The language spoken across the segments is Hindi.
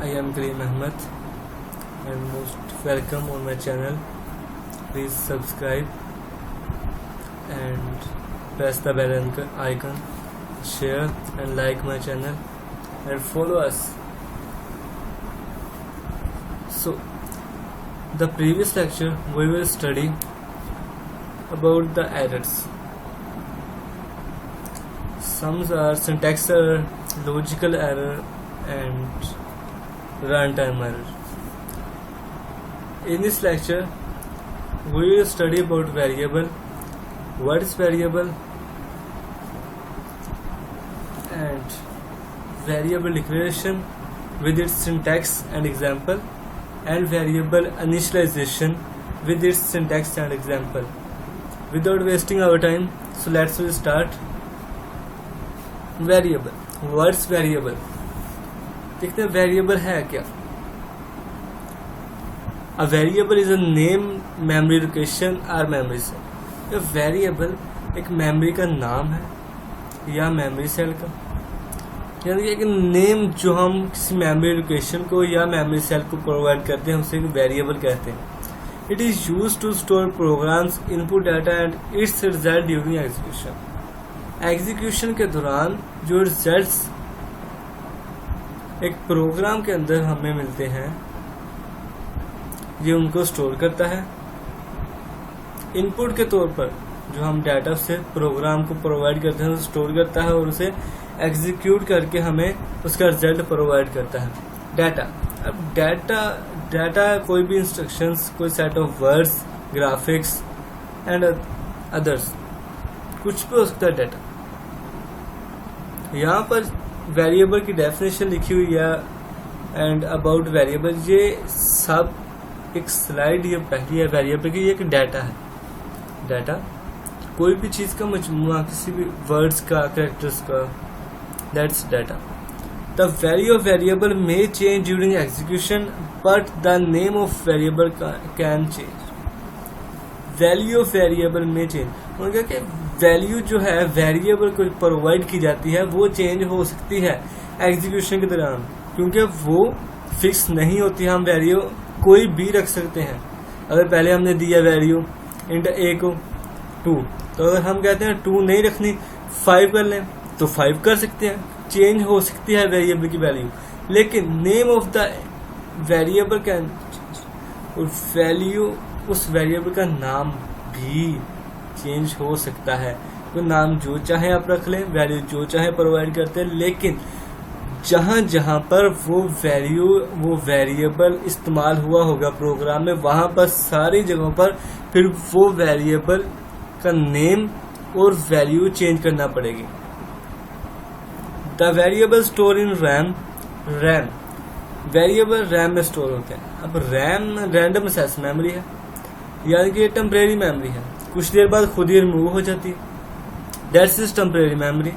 I am Kareem Ahmed and most welcome on my channel. Please subscribe and press the bell icon, share and like my channel and follow us. So, the previous lecture we will study about the errors. Some are syntax error, logical error and runtime error. In this lecture we will study about variable, what is variable, and variable declaration with its syntax and example, and variable initialization with its syntax and example. Without wasting our time, so let's start. Variable. What's variable? देखते हैं वेरिएबल है क्या. A variable is a name, memory location or memory cell. A variable एक मेमोरी का नाम है या मेमोरी सेल का, यानी कि एक नेम जो हम किसी मेमोरी लोकेशन को या मेमोरी सेल को प्रोवाइड करते हैं उसे वेरिएबल कहते हैं. It is used to store programs, input data and its result during execution. Execution के दौरान जो रिजल्ट्स एक प्रोग्राम के अंदर हमें मिलते हैं ये उनको स्टोर करता है. इनपुट के तौर पर जो हम डाटा से प्रोग्राम को प्रोवाइड करते हैं उसे स्टोर करता है और उसे एग्जीक्यूट करके हमें उसका रिजल्ट प्रोवाइड करता है. डाटा. अब डाटा कोई भी इंस्ट्रक्शंस, कोई set of words, graphics and others, कुछ भी हो सकता है डाटा. यहाँ पर वेरिएबल की डेफिनेशन लिखी हुई है एंड अबाउट वेरिएबल, ये सब एक स्लाइड ये पहली है. वेरिएबल की ये एक डाटा है. डाटा कोई भी चीज का मजमूआ, किसी भी वर्ड्स का, कैरेक्टर्स का, that's data. The value of variable may change during execution but the name of variable can change. Value of variable में चेंज, उनका कि वैल्यू जो है वेरिएबल को प्रोवाइड की जाती है वो चेंज हो सकती है एग्जीक्यूशन के दौरान, क्योंकि वो फिक्स नहीं होती. हम वैल्यू कोई भी रख सकते हैं. अगर पहले हमने दिया वैल्यू इंट ए को 2, तो अगर हम कहते हैं 2 नहीं रखनी 5 कर लें तो 5 कर सकते हैं. चेंज हो सकती है वेरिएबल की वैल्यू, लेकिन name of the variable can, value उस वेरिएबल का नाम भी चेंज हो सकता है. तो नाम जो चाहे आप रख लें, वैल्यू जो चाहे प्रोवाइड करते हैं, लेकिन जहां जहां पर वो वेरिएबल इस्तेमाल हुआ होगा प्रोग्राम में, वहां पर सारी जगहों पर फिर वो वेरिएबल का नेम और वैल्यू चेंज करना पड़ेगी. The variable store in RAM. Variable RAM में स्टोर होते हैं. अब रैम रैंडम एक्सेस मेमोरी है, यानी कि टेम्परेरी मेमोरी है, कुछ देर बाद खुद ही रिमूव हो जाती है. That's is temporary memory.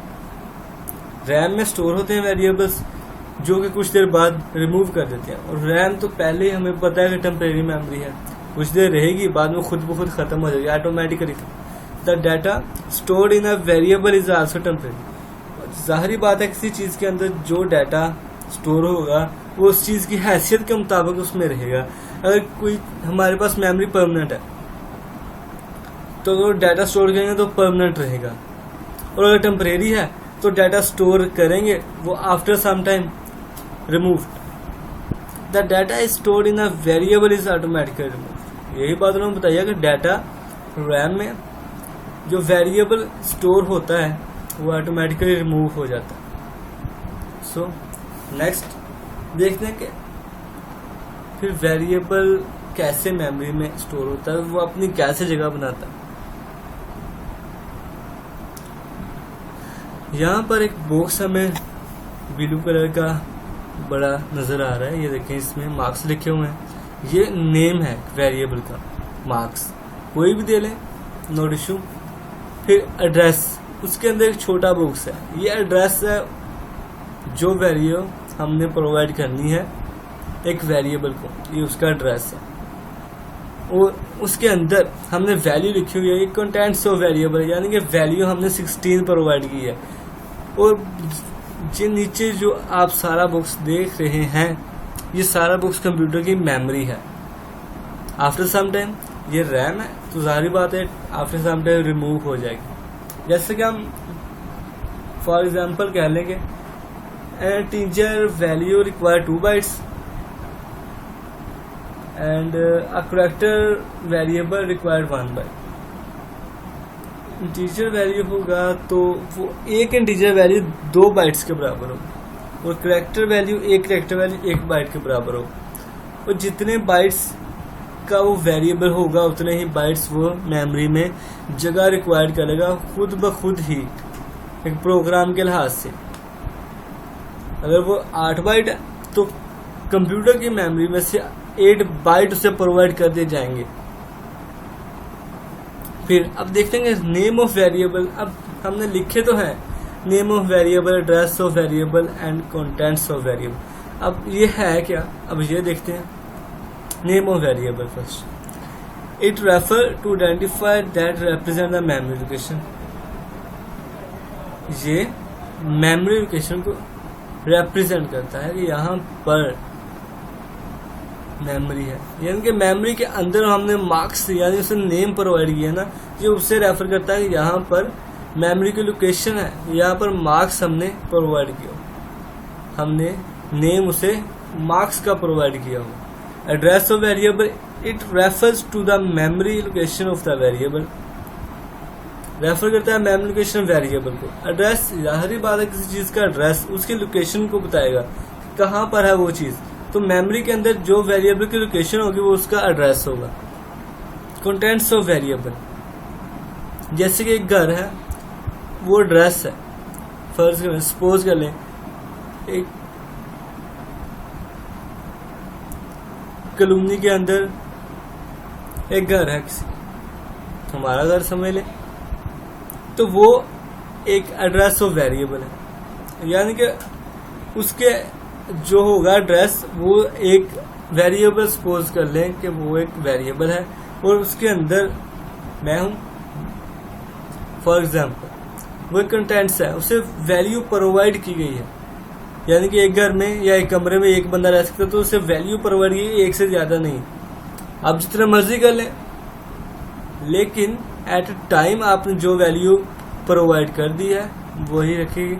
RAM में स्टोर होते हैं वेरिएबल्स जो कि कुछ देर बाद रिमूव कर देते हैं. और रैम तो पहले ही हमें पता है कि टेम्परेरी मेमोरी है, कुछ देर रहेगी, बाद में खुद ब खुद खत्म हो जाएगी automatically. The data stored in a variable is also temporary. जाहिर बात है किसी चीज के अंदर जो डाटा स्टोर होगा वो उस चीज की हैसियत के मुताबिक उसमें रहेगा. अगर कोई हमारे पास मेमोरी परमानेंट है तो अगर डाटा स्टोर करेंगे तो परमानेंट रहेगा, और अगर टेम्परेरी है तो डाटा स्टोर करेंगे वो after some time removed. The data is stored in a variable is automatically removed. यही बात उन्होंने बताया कि डाटा रैम में जो वेरिएबल स्टोर होता है वो ऑटोमेटिकली रिमूव हो जाता है. सो नेक्स्ट देखते हैं कि फिर वेरिएबल कैसे मेमोरी में स्टोर होता है, वो अपनी कैसे जगह बनाता है. यहाँ पर एक बॉक्स हमें ब्लू कलर का बड़ा नजर आ रहा है. ये देखें, इसमें मार्क्स लिखे हुए हैं. ये नेम है वेरिएबल का, मार्क्स कोई भी दे लें, नोट इशू. फिर एड्रेस, उसके अंदर एक छोटा बॉक्स है. ये एड्रेस है जो वैल्यू हमने प्रोवाइड करनी है एक वेरिएबल को, ये उसका एड्रेस है. और उसके अंदर हमने वैल्यू लिखी हुई है, ये कंटेंट्स ऑफ वेरिएबल, यानी कि वैल्यू हमने 16 प्रोवाइड की है। और जो नीचे जो आप सारा बॉक्स देख रहे हैं ये सारा बुक्स कंप्यूटर की मेमोरी है। आफ्टर सम टाइम ये रैम है, तो जाहिर बात है आफ्टर सम टाइम रिमूव हो जाएगी। जैसे कि हम फॉर एग्जांपल कह लेंगे integer value require 2 bytes and a character variable required 1 byte। Integer value होगा तो वो एक इंटीजर वैल्यू 2 bytes के बराबर होगा और कैरेक्टर वैल्यू 1 byte के बराबर होगा। और जितने बाइट्स का वो वेरिएबल होगा उतने ही बाइट्स वो मेमोरी में जगह रिक्वायर्ड करेगा खुद ब खुद ही, एक प्रोग्राम के लिहाज से। अगर वो 8 बाइट है तो कंप्यूटर की मेमोरी में से 8 बाइट उसे प्रोवाइड कर दिए जाएंगे। फिर अब देखते हैं नेम ऑफ वेरिएबल। अब हमने लिखे तो हैं name of variable, address of variable and contents of variable. अब ये है क्या, अब ये देखते हैं। Name of variable first, it refer to identify that represent the memory location. ये मेमोरी लोकेशन को रिप्रेजेंट करता है कि यहाँ पर मेमोरी है, यानी कि मेमोरी के अंदर हमने मार्क्स यानी उसे नेम प्रोवाइड किया ना, ये उससे रेफर करता है कि यहाँ पर मेमोरी की लोकेशन है, यहाँ पर मार्क्स हमने प्रोवाइड किया, हमने नेम उसे मार्क्स का प्रोवाइड किया हो। Address of variable, it refers to the memory location of the variable, refer करता है मेमोरी लोकेशन वेरिएबल को। एड्रेस, जाहिर बात है किसी चीज का एड्रेस उसकी लोकेशन को बताएगा कहाँ पर है वो चीज, तो मेमोरी के अंदर जो वेरिएबल की लोकेशन होगी वो उसका एड्रेस होगा। कंटेंट्स ऑफ वेरिएबल, जैसे कि एक घर है वो एड्रेस है, फर्ज करें सपोज कर लें एक कॉलोनी के अंदर एक घर है, किसी हमारा घर समझ लें, तो वो एक एड्रेस ऑफ वेरिएबल है, यानी कि उसके जो होगा एड्रेस वो एक वेरिएबल, सपोज कर लें कि वो एक वेरिएबल है और उसके अंदर मैं हूं फॉर एग्जांपल, वो एक कंटेंट्स है, उसे वैल्यू प्रोवाइड की गई है, यानी कि एक घर में या एक कमरे में एक बंदा रह सकता है तो उसे वैल्यू प्रोवाइड की एक से ज्यादा नहीं। आप जितना मर्जी कर लें, लेकिन एट अ टाइम आपने जो वैल्यू प्रोवाइड कर दी है वही रखेगी।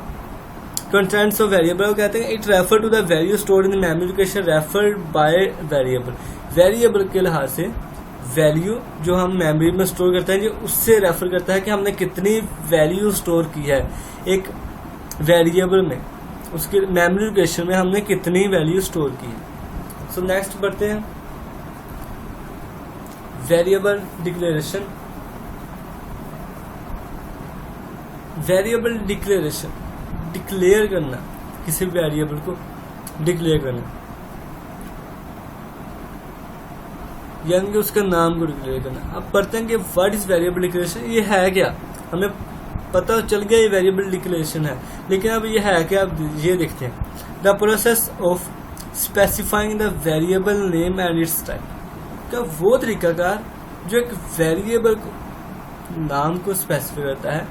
कंटेंट्स ऑफ वेरिएबल कहते हैं it refer to the value stored in the memory location referred by variable. Variable के लिहाज से वैल्यू जो हम मेमोरी में स्टोर करते हैं ये उससे रेफर करता है कि हमने कितनी वैल्यू स्टोर की है एक वेरिएबल में, उसके मेमोरी लोकेशन में हमने कितनी वैल्यू स्टोर की है। सो नेक्स्ट बढ़ते हैं variable declaration. Variable declaration, declare करना, किसी वेरिएबल को डिक्लेयर करना, यानी कि उसका नाम को डिक्लेयर करना। अब पढ़ते हैं कि व्हाट इज वेरिएबल डिक्लेरेशन, ये है क्या, हमें पता चल गया ये वेरिएबल डिक्लेरेशन है, लेकिन अब ये है क्या, अब ये देखते हैं। The process of specifying the variable name and it's type, का वो तरीकाकार जो एक वेरिएबल को नाम को स्पेसिफाई करता है,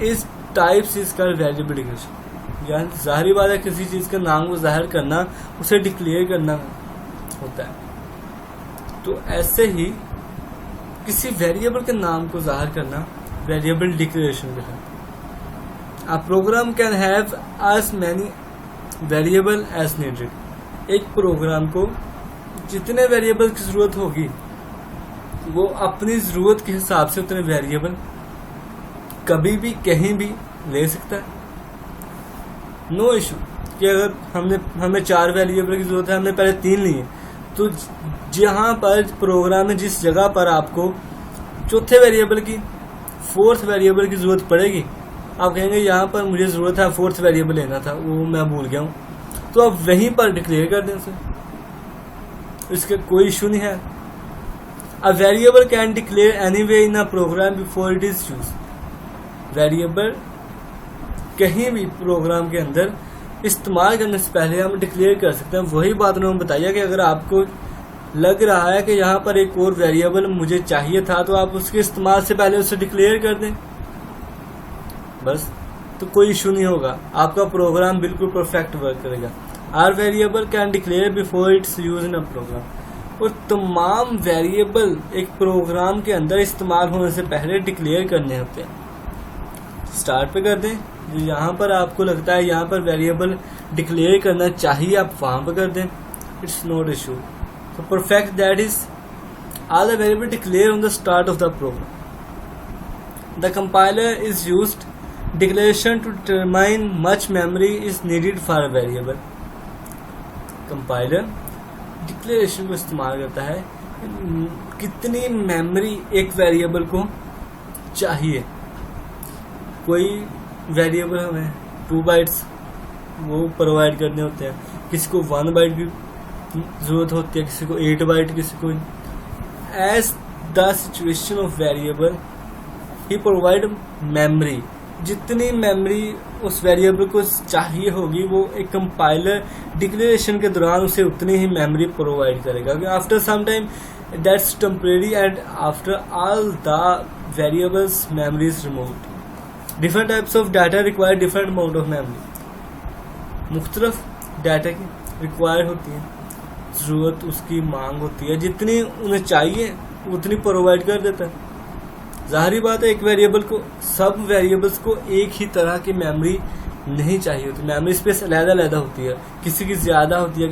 इस types is called variable declaration. यानी जाहिर बात है किसी चीज का नाम को जाहिर करना, उसे डिक्लेयर करना होता है। तो ऐसे ही किसी वेरिएबल के नाम को जाहिर करना वेरिएबल डिक्लेरेशन है। A program can have as many variable as needed। एक प्रोग्राम को जितने वेरिएबल की जरूरत होगी वो अपनी जरूरत के हिसाब से उतने वेरिएबल कभी भी कहीं भी ले सकता है, नो इशू। कि अगर हमें 4 वेरिएबल की जरूरत है, हमने पहले 3 लिए, तो जहां पर प्रोग्राम में जिस जगह पर आपको चौथे वेरिएबल की 4th वेरिएबल की जरूरत पड़ेगी, आप कहेंगे यहाँ पर मुझे जरूरत है 4th वेरिएबल लेना था, वो मैं भूल गया हूँ, तो आप वहीं पर डिक्लेयर कर दें उसे, इसका कोई इशू नहीं है। A variable can declare anyway in a programme before it is use. Variable कहीं भी प्रोग्राम के अंदर इस्तेमाल करने से पहले हम डिक्लेयर कर सकते हैं। वही बात उन्होंने बताया कि अगर आपको लग रहा है कि यहाँ पर एक और वेरिएबल मुझे चाहिए था, तो आप उसके इस्तेमाल से पहले उसे डिक्लेयर कर दें बस, तो कोई इशू नहीं होगा, आपका प्रोग्राम बिल्कुल परफेक्ट वर्क करेगा। Are variable can declare before its use in a program. और तमाम वेरिएबल एक प्रोग्राम के अंदर इस्तेमाल होने से पहले डिक्लेयर करने होते हैं। स्टार्ट पे कर दें, जो यहाँ पर आपको लगता है यहाँ पर वेरिएबल डिक्लेयर करना चाहिए आप वहाँ पर कर दें, इट्स नॉट इशू। तो perfect that is all the variable declare on the start of the program. The compiler is used declaration to determine much memory is needed for a variable. Compiler declaration को इस्तेमाल करता है कितनी मेमोरी एक वेरिएबल को चाहिए। कोई वेरिएबल हमें 2 बाइट्स वो प्रोवाइड करने होते हैं, किसी को 1 बाइट की जरूरत होती है, किसी को 8 बाइट, किसी को as the situation of variable he provide memory। जितनी मेमोरी उस वेरिएबल को चाहिए होगी वो एक कंपाइलर डिक्लेरेशन के दौरान उसे उतनी ही मेमोरी प्रोवाइड करेगा। After some time that's temporary and after all the variables memory is removed. Different types of data require different amount of memory. मुख्तलिफ डाटा की रिक्वायर होती है, जरूरत उसकी मांग होती है, जितनी उन्हें चाहिए उतनी प्रोवाइड कर देता है। जाहिर बात है एक वेरिएबल को, सब वेरिएबल्स को एक ही तरह की मेमोरी नहीं चाहिए होती, मेमोरी स्पेस अलग-अलग होती है, किसी की ज्यादा होती है,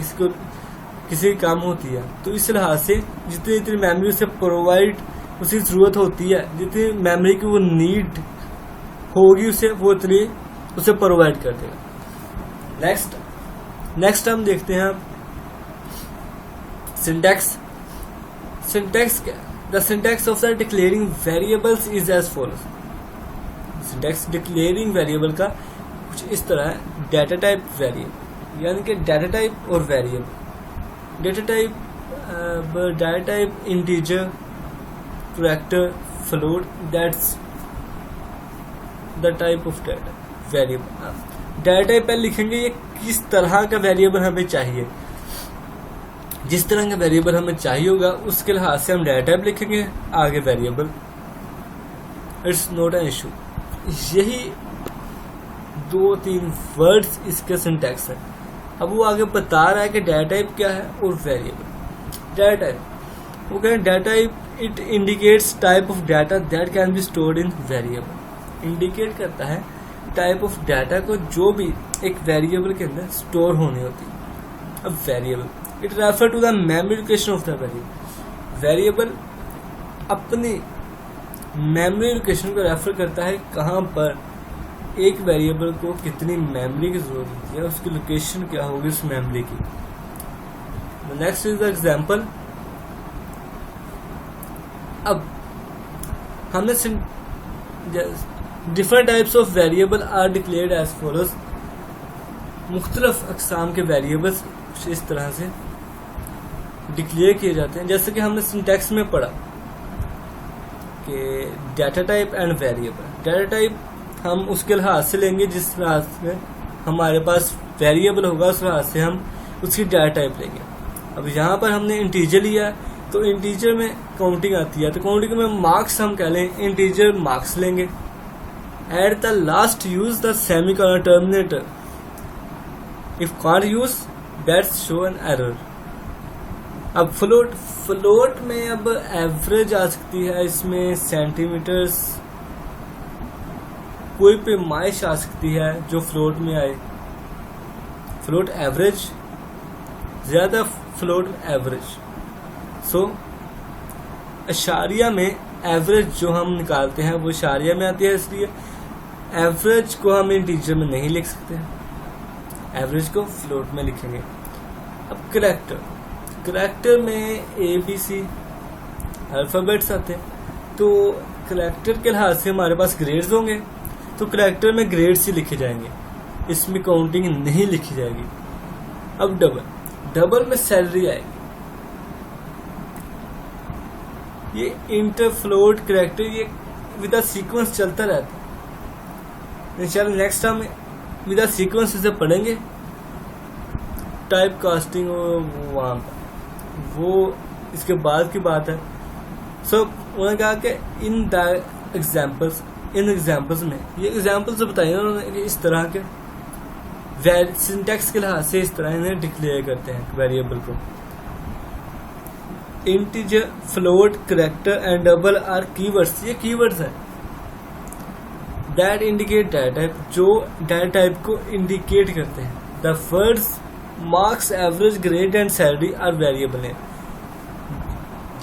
किसी की कम होती है। तो इस लिहाज से जितनी जितनी मेमोरी उसे प्रोवाइड उसी जरूरत होती है, जितनी मेमोरी की वो नीड होगी उसे वो इतनी उसे प्रोवाइड कर देगा। नेक्स्ट हम देखते हैं सिंटैक्स। क्या? The syntax of the declaring variables is as follows। Syntax declaring variable का कुछ इस तरह है। डाटा टाइप वेरिएबल, यानी कि डाटा टाइप और variable. Data type integer, character, float, that's the type of data variable. Data type पर लिखेंगे ये किस तरह का वेरिएबल हमें चाहिए, जिस तरह का वेरिएबल हमें चाहिए होगा उसके लिहाज से हम डाटा टाइप लिखेंगे, आगे variable. It's not an issue. यही 2-3 वर्ड्स इसके सिंटैक्स है। अब वो आगे बता रहा है कि डाटा टाइप क्या है और वेरिएबल। डाटा टाइप वो कह रहे हैं data type it indicates type of data that can be stored in variable. Indicate करता है टाइप ऑफ डाटा को जो भी एक वेरिएबल के अंदर स्टोर होनी होती है। अब variable it refer to the memory location of the variable. Variable अपनी मेमोरी लोकेशन को रेफर करता है, कहाँ पर एक वेरिएबल को कितनी मेमोरी की जरूरत होती है, उसकी लोकेशन क्या होगी उस मेमोरी की। Next is the example. अब हमने different types of variable are declared as follows. मुख्तलिफ अकसाम के वेरिएबल्स इस तरह से डिक्लेयर किए जाते हैं, जैसे कि हमने सिंटैक्स में पढ़ा कि data type and variable. Data type हम उसके लिहाज से लेंगे जिस लिहाज से हमारे पास वेरिएबल होगा, उस लिहाज से हम उसकी डाटा टाइप लेंगे। अब यहाँ पर हमने इंटीजर लिया तो इंटीजर में काउंटिंग आती है, तो काउंटिंग में मार्क्स हम कह लें, इंटीजर मार्क्स लेंगे। Eight the last use the semicolon terminator. If can't use that's show an error. अब फ्लोट में अब एवरेज आ सकती है, इसमें सेंटीमीटर्स, कोई पैमाइश आ सकती है जो फ्लोट में आए। फ्लोट एवरेज, ज्यादा फ्लोट एवरेज। सो अशारिया में एवरेज जो हम निकालते हैं वो अशारिया में आती है, इसलिए एवरेज को हम इंटीजर में नहीं लिख सकते, एवरेज को फ्लोट में लिखेंगे। अब करैक्टर में ABC अल्फाबेट्स आते हैं, तो करैक्टर के लिहाज से हमारे पास ग्रेड्स होंगे, तो करैक्टर में ग्रेड्स ही लिखे जाएंगे, इसमें काउंटिंग नहीं लिखी जाएगी। अब डबल में सैलरी आएगी। ये इंटरफ्लोट करैक्टर ये विद सीक्वेंस चलता रहता है। इंशाल्लाह नेक्स्ट टाइम विद सीक्वेंस से पढ़ेंगे। टाइप कास्टिंग वहाँ पर वो इसके बाद की बात है। सो उन्होंने कहा कि इन एग्जाम्पल्स में ये एग्जाम्पल्स बताए उन्होंने इस तरह के सिंटैक्स के लिहाज से इस तरह इन्हें डिक्लेयर करते हैं वेरिएबल को। Integer, float, character and double are keywords, ये कीवर्ड्स हैं। दैट इंडिकेट डाटा टाइप, जो डाटा टाइप को इंडिकेट करते हैं। The words marks, average, grade and salary are variable name.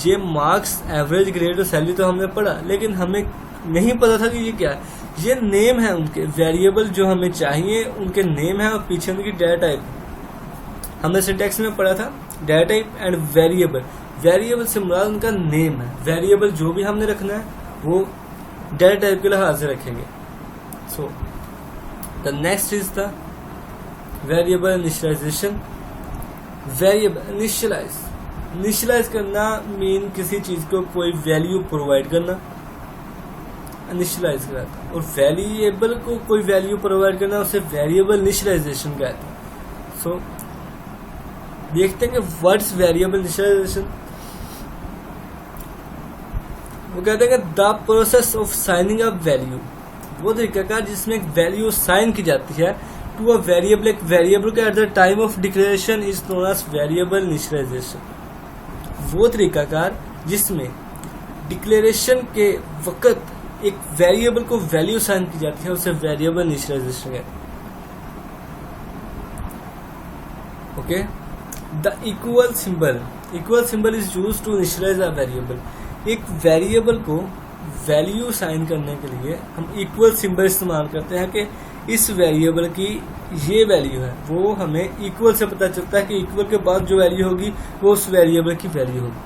ये मार्क्स, एवरेज, ग्रेड और सैलरी तो हमने पढ़ा, लेकिन हमें नहीं पता था कि ये क्या है। ये नेम है उनके, वेरिएबल जो हमें चाहिए उनके नेम है और पीछे उनकी डाटा टाइप। हमने सिंटैक्स में पढ़ा था data type and variable. Variable से मुराद उनका नेम है। वेरिएबल जो भी हमने रखना है वो डाटा टाइप के लिहाज से रखेंगे। So the next is the variable initialization. Variable initialize करना मीन किसी चीज को कोई वैल्यू प्रोवाइड करना, इनिशियलाइज कराता है। और वेरिएबल को कोई वैल्यू प्रोवाइड करना उसे वेरिएबल इनिशियलाइजेशन कहते हैं। सो देखते हैं कि व्हाट्स वेरिएबल इनिशियलाइजेशन। वो कहते हैं कि the process of signing a value, वो तरीका जिसमें एक वैल्यू साइन की जाती है टू अ वेरिएबल, एक वेरिएबल के at the time of declaration is known as variable initialization. वो तरीकाकार जिसमें डिक्लेरेशन के वक्त एक वेरिएबल को वैल्यू साइन की जाती है उसे वेरिएबल इनिशियलाइजेशन कहते हैं। Okay, the equal symbol is used to initialize a variable. एक वेरिएबल को वैल्यू साइन करने के लिए हम इक्वल सिंबल इस्तेमाल करते हैं कि इस वेरिएबल की ये वैल्यू है। वो हमें इक्वल से पता चलता है कि इक्वल के बाद जो वैल्यू होगी वो उस वेरिएबल की वैल्यू होगी।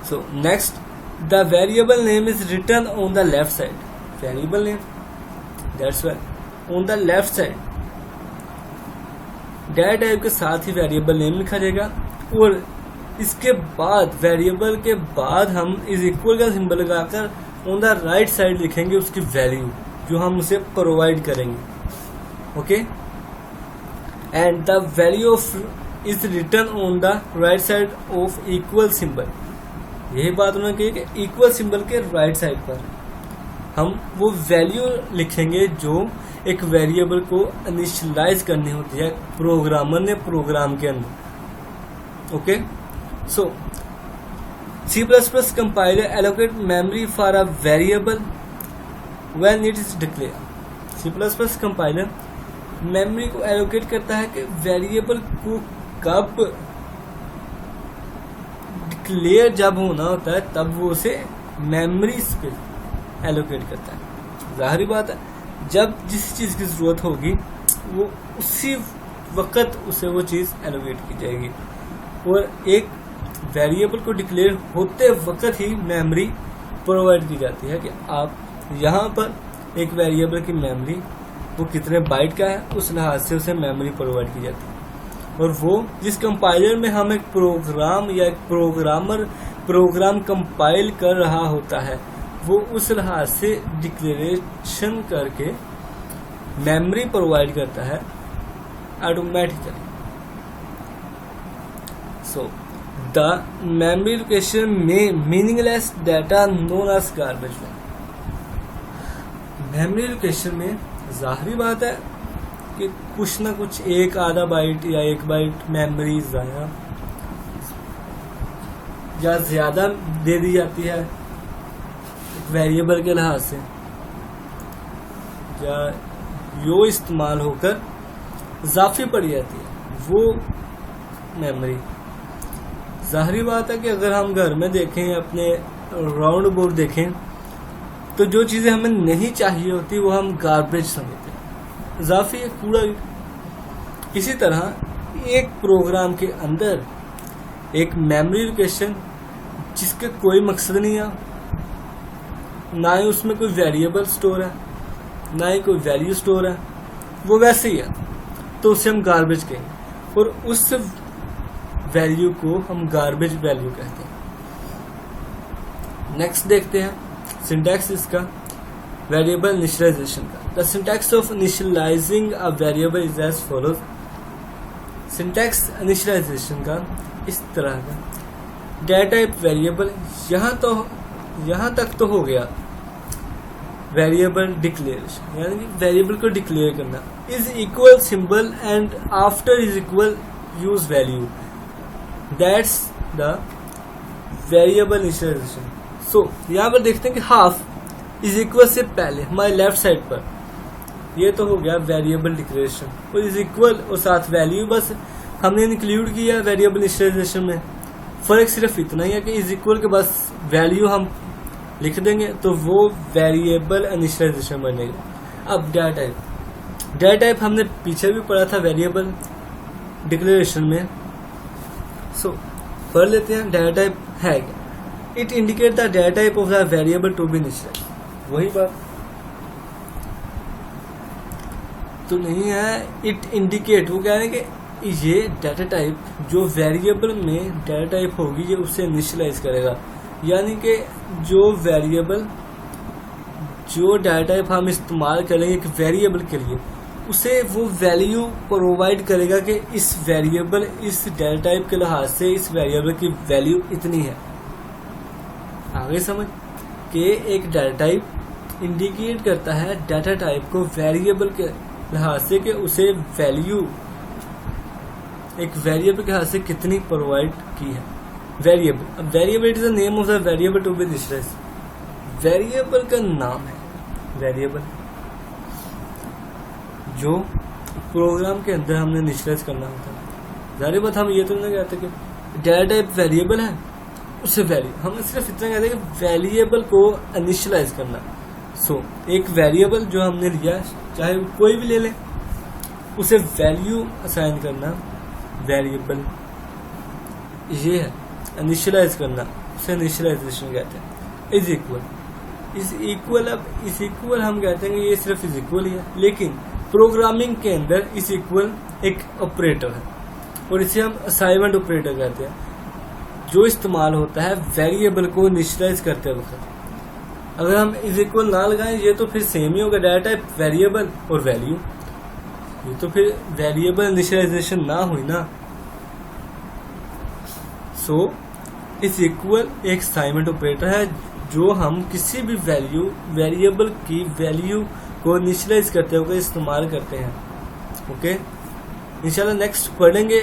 So next, the variable name is written on the left side. Variable name, that's why on the left side data type के साथ ही वेरिएबल नेम लिखा जाएगा और इसके बाद वेरिएबल के बाद हम इज इक्वल का सिंबल लगाकर ऑन द राइट साइड लिखेंगे उसकी वैल्यू जो हम उसे प्रोवाइड करेंगे। Okay, and the value of is written on the right side of equal symbol. यही बात उन्होंने कही कि इक्वल सिंबल के राइट साइड पर हम वो वैल्यू लिखेंगे जो एक वेरिएबल को इनिशियलाइज करनी होती है प्रोग्रामर ने प्रोग्राम के अंदर। Okay, so C++ compiler allocate memory for a variable when it is declared। C++ compiler memory को एलोकेट करता है कि वेरिएबल को कब डिक्लेयर जब होना होता है तब वो उसे मेमोरी पे एलोकेट करता है। जाहिर बात है जब जिस चीज़ की ज़रूरत होगी वो उसी वक्त उसे वो चीज़ एलोकेट की जाएगी। और एक वेरिएबल को डिक्लेयर होते वक्त ही मेमोरी प्रोवाइड की जाती है कि आप यहाँ पर एक वेरिएबल की मेमोरी वो कितने बाइट का है उस लिहाज से उसे मेमोरी प्रोवाइड की जाती है। और वो जिस कंपाइलर में हम एक प्रोग्राम या एक प्रोग्राम कंपाइल कर रहा होता है वो उस लिहाज से डिक्लेरेशन करके मेमोरी प्रोवाइड करता है automatically. So the memory location में meaningless data known as garbage. Memory location में जाहिर बात है कि कुछ ना कुछ एक आधा बाइट या एक बाइट मेमोरी या ज्यादा दे दी जाती है वेरिएबल के लिहाज से, या यो इस्तेमाल होकर इजाफी पड़ जाती है वो मेमोरी। जाहिर बात है कि अगर हम घर में देखें अपने राउंड बोर्ड देखें तो जो चीज़ें हमें नहीं चाहिए होती वो हम गार्बेज समझते हैं, इजाफी एक कूड़ा। इसी तरह एक प्रोग्राम के अंदर एक मेमोरी लोकेशन जिसके कोई मकसद नहीं है, ना ही उसमें कोई वेरिएबल स्टोर है ना ही कोई वैल्यू स्टोर है, वो वैसे ही है तो उसे हम गार्बेज कहेंगे और उस वैल्यू को हम गार्बेज वैल्यू कहते हैं। नेक्स्ट देखते हैं सिंटैक्स इसका वेरिएबल इनिशियलाइजेशन का। The syntax of initializing a variable is as follows. Syntax initialization का इस तरह का डाटा टाइप वेरिएबल यहाँ तक तो हो गया। वेरिएबल डिक्लेरेशन, यानी कि वेरिएबल को डिक्लेयर करना। Is equal symbol and after is equal use value, that's the variable initialisation. So यहाँ पर देखते हैं कि हाफ इज इक्वल से पहले हमारे लेफ्ट साइड पर ये तो हो गया वेरिएबल डिक्लेरेशन, और इज इक्वल और साथ वैल्यू बस हमने इंक्लूड किया वेरिएबल इनिशियलाइजेशन में। फर्क सिर्फ इतना ही है कि इज इक्वल के बस वैल्यू हम लिख देंगे तो वो वेरिएबल इनिशियलाइजेशन बनेगा। अब डाटा टाइप हमने पीछे भी पढ़ा था वेरिएबल डिक्लेरेशन में। सो पढ़ लेते हैं डाटा टाइप है क्या। It indicate the data type of the variable to be initialized, वही बात तो नहीं है। इट इंडिकेट, वो कह रहे हैं कि ये डाटा टाइप जो वेरिएबल में डाटा टाइप होगी ये उसे इनिशियलाइज करेगा, यानी कि जो वेरिएबल जो डाटा टाइप हम इस्तेमाल करेंगे एक वेरिएबल के लिए उसे वो वैल्यू प्रोवाइड करेगा कि इस वेरिएबल इस डाटा टाइप के लिहाज से इस वेरिएबल की वैल्यू इतनी है। आगे समझ कि एक डाटा टाइप इंडिकेट करता है डाटा टाइप को वेरिएबल के लिहाज से कि उसे वैल्यू एक वेरिएबल के लिहाज से कितनी प्रोवाइड की है। वेरिएबल, अब variable it is the name of the variable to be initialized. Variable का नाम है, वेरिएबल जो प्रोग्राम के अंदर हमने इनिशियलाइज करना होता है। जाहिर बात हम ये तो नहीं कहते कि डाटा टाइप वेरिएबल है उसे वैल्यू, हम सिर्फ इतना कहते हैं कि वेरिएबल को इनिशियलाइज करना। सो एक वेरिएबल जो हमने लिया चाहे कोई भी ले लें उसे वैल्यू असाइन करना, वेरिएबल ये है इनिशियलाइज करना, उसे इनिशियलाइजेशन कहते हैं। इज इक्वल, अब इज इक्वल हम कहते हैं कि ये सिर्फ इज इक्वल ही है, लेकिन प्रोग्रामिंग के अंदर इज इक्वल एक ऑपरेटर है और इसे हम असाइनमेंट ऑपरेटर कहते हैं जो इस्तेमाल होता है वेरिएबल को इनिशियलाइज करते वक्त। अगर हम इज इक्वल ना लगाएं ये तो फिर सेम ही होगा, डाटा टाइप वेरिएबल और वैल्यू, ये तो फिर वेरिएबल इनिशियलाइजेशन ना हुई ना। सो इज इक्वल एक असाइनमेंट ऑपरेटर है जो हम किसी भी वैल्यू वेरिएबल की वैल्यू को इनिशियलाइज करते हुए इस्तेमाल करते हैं। ओके, इंशाल्लाह नेक्स्ट पढ़ेंगे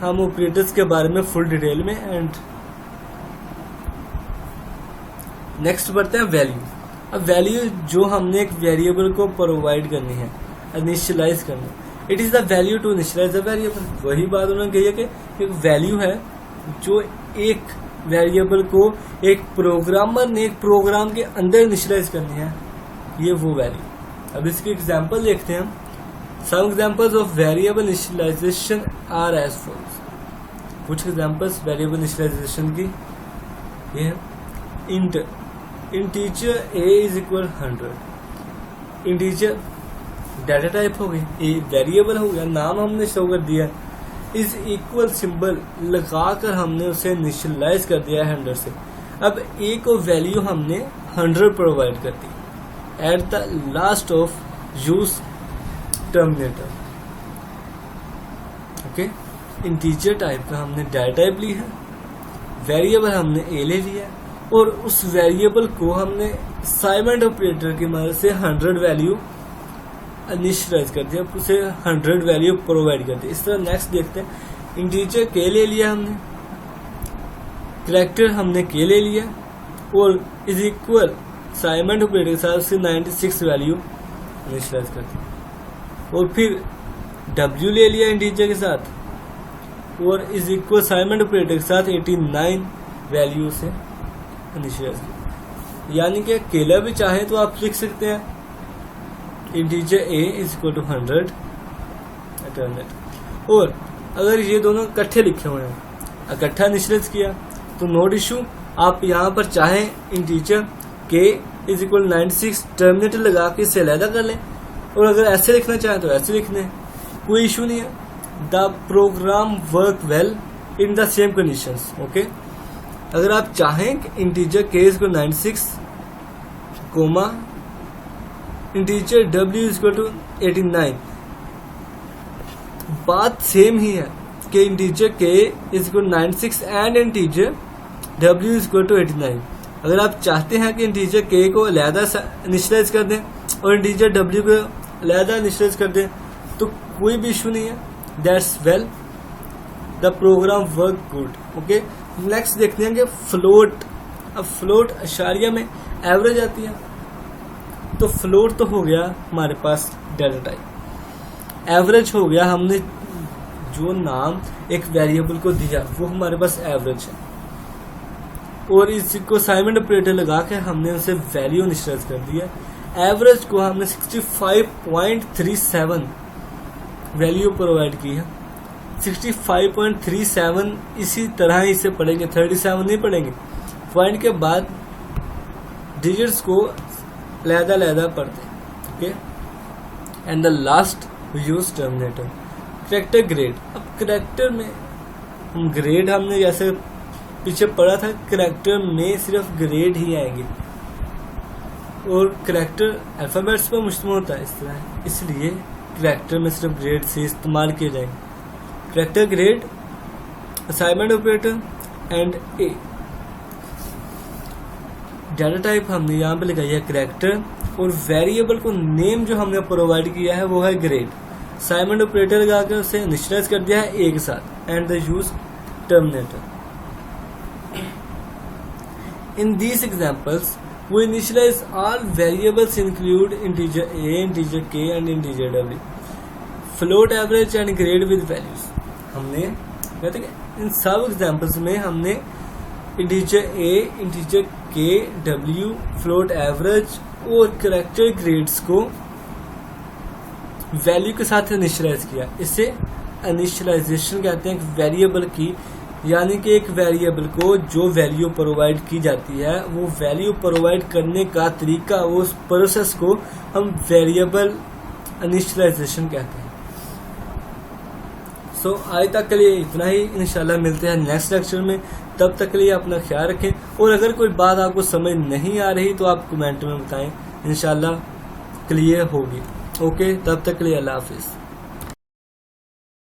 हम ऑपरेटर्स के बारे में फुल डिटेल में। एंड नेक्स्ट बढ़ते हैं वैल्यू। अब वैल्यू जो हमने एक वेरिएबल को प्रोवाइड करनी है, इनिशियलाइज करनी, it is the value to initialize the variable. वही बात उन्होंने कही है कि एक वैल्यू है जो एक वेरिएबल को एक प्रोग्रामर ने एक प्रोग्राम के अंदर इनिशियलाइज करनी है, ये वो वैल्यू। अब इसके एग्जांपल देखते हैं हम। Some examples of variable initialization are as follows. कुछ एग्जांपल्स वेरिएबल इनिशियलाइजेशन की ये है। Integer a is equal 100। Integer data type हो गई, ए वेरिएबल हो गया, नाम हमने शो कर दिया। इज इक्वल सिंबल लगाकर हमने उसे इनिशियलाइज कर दिया 100 से। अब ए को वैल्यू हमने 100 प्रोवाइड कर दी at the last of use terminator. Okay, integer type का हमने डाटा टाइप ली है, वेरिएबल हमने ए ले लिया और उस वेरिएबल को हमने असाइनमेंट ऑपरेटर की मदद से 100 वैल्यू इनिशियलाइज कर दिया, उसे 100 वैल्यू प्रोवाइड कर दी। इस तरह नेक्स्ट देखते हैं। इंटीजर के ले लिया हमने, कैरेक्टर हमने के ले लिया और इज इक्वल असाइनमेंट ऑपरेटर के साथ उसे 96 वैल्यू इनिशियलाइज कर दी और फिर w ले लिया इंटीजर के साथ और इज इक्वल असाइनमेंट ऑपरेटर के साथ 89 वैल्यू से इनिशियलाइज किया। यानी कि अकेला भी चाहे तो आप लिख सकते हैं integer a is equal to 100 alternate, और अगर ये दोनों इकट्ठे लिखे हुए हैं इकट्ठा इनिशियलाइज किया तो नोट इशू। आप यहाँ पर चाहें integer k is equal 96 terminator लगा के इसे अलहदा कर लें, और अगर ऐसे लिखना चाहें तो ऐसे लिख लें, कोई इशू नहीं है। The program work well in the same conditions. Okay, अगर आप चाहें कि integer k is equal 96 comma integer w is equal to 89, बात सेम ही है कि integer k is equal 96 and integer w is equal to 89। अगर आप चाहते हैं कि इंटीजर k को अलहदा इनिशियलाइज कर दें और इंटीजर w को अलहदा इनिशियलाइज कर दें तो कोई भी इशू नहीं है, that's well, the program work good. Okay, next देखते हैं कि फ्लोट। अब फ्लोट अशारिया में एवरेज आती है, तो फ्लोट तो हो गया हमारे पास डाटा टाइप, एवरेज हो गया हमने जो नाम एक वेरिएबल को दिया वो हमारे पास एवरेज है, और इसको असाइनमेंट ऑपरेटर लगा के हमने उसे वैल्यू इनिशियलाइज कर दिया। एवरेज को हमने 65.37 वैल्यू प्रोवाइड की है, 65.37 इसी तरह ही इसे पढ़ेंगे, 37 नहीं पढ़ेंगे, पॉइंट के बाद डिजिट्स को लहदा पढ़ते हैं। Okay, and the last use terminator, character grade. अब कैरेक्टर में हम ग्रेड हमने जैसे पीछे पढ़ा था, कैरेक्टर में सिर्फ ग्रेड ही आएंगे और कैरेक्टर अल्फाबेट्स पर मुश्तमिल होता है इस तरह, इसलिए कैरेक्टर में सिर्फ ग्रेड से इस्तेमाल किए जाएंगे। Character grade, assignment operator and A. Data type हमने यहाँ पे लगाई है कैरेक्टर, और वेरिएबल को नेम जो हमने प्रोवाइड किया है वो है ग्रेड। असाइनमेंट ऑपरेटर लगाकर उसे इनिशियलाइज कर दिया है ए के साथ, and the use terminator. In these examples, we initialize all variables include integer a, integer k and integer w. Float, average and grade with values. हमने कहते हैं इन सब एग्जाम्पल्स में हमने integer a, integer k, w, float, average और कैरेक्टर ग्रेड्स को वैल्यू के साथ इनिशियलाइज किया। इसे इनिशियलाइजेशन कहते हैं एक वेरिएबल की, यानी कि एक वेरिएबल को जो वैल्यू प्रोवाइड की जाती है वो वैल्यू प्रोवाइड करने का तरीका, उस प्रोसेस को हम वेरिएबल इनिशियलाइजेशन कहते हैं। सो आज तक के लिए इतना ही, इंशाल्लाह मिलते हैं नेक्स्ट लेक्चर में। तब तक के लिए अपना ख्याल रखें, और अगर कोई बात आपको समझ नहीं आ रही तो आप कमेंट में बताएं, इंशाल्लाह क्लियर होगी। ओके, तब तक के लिए अल्लाह हाफिज़।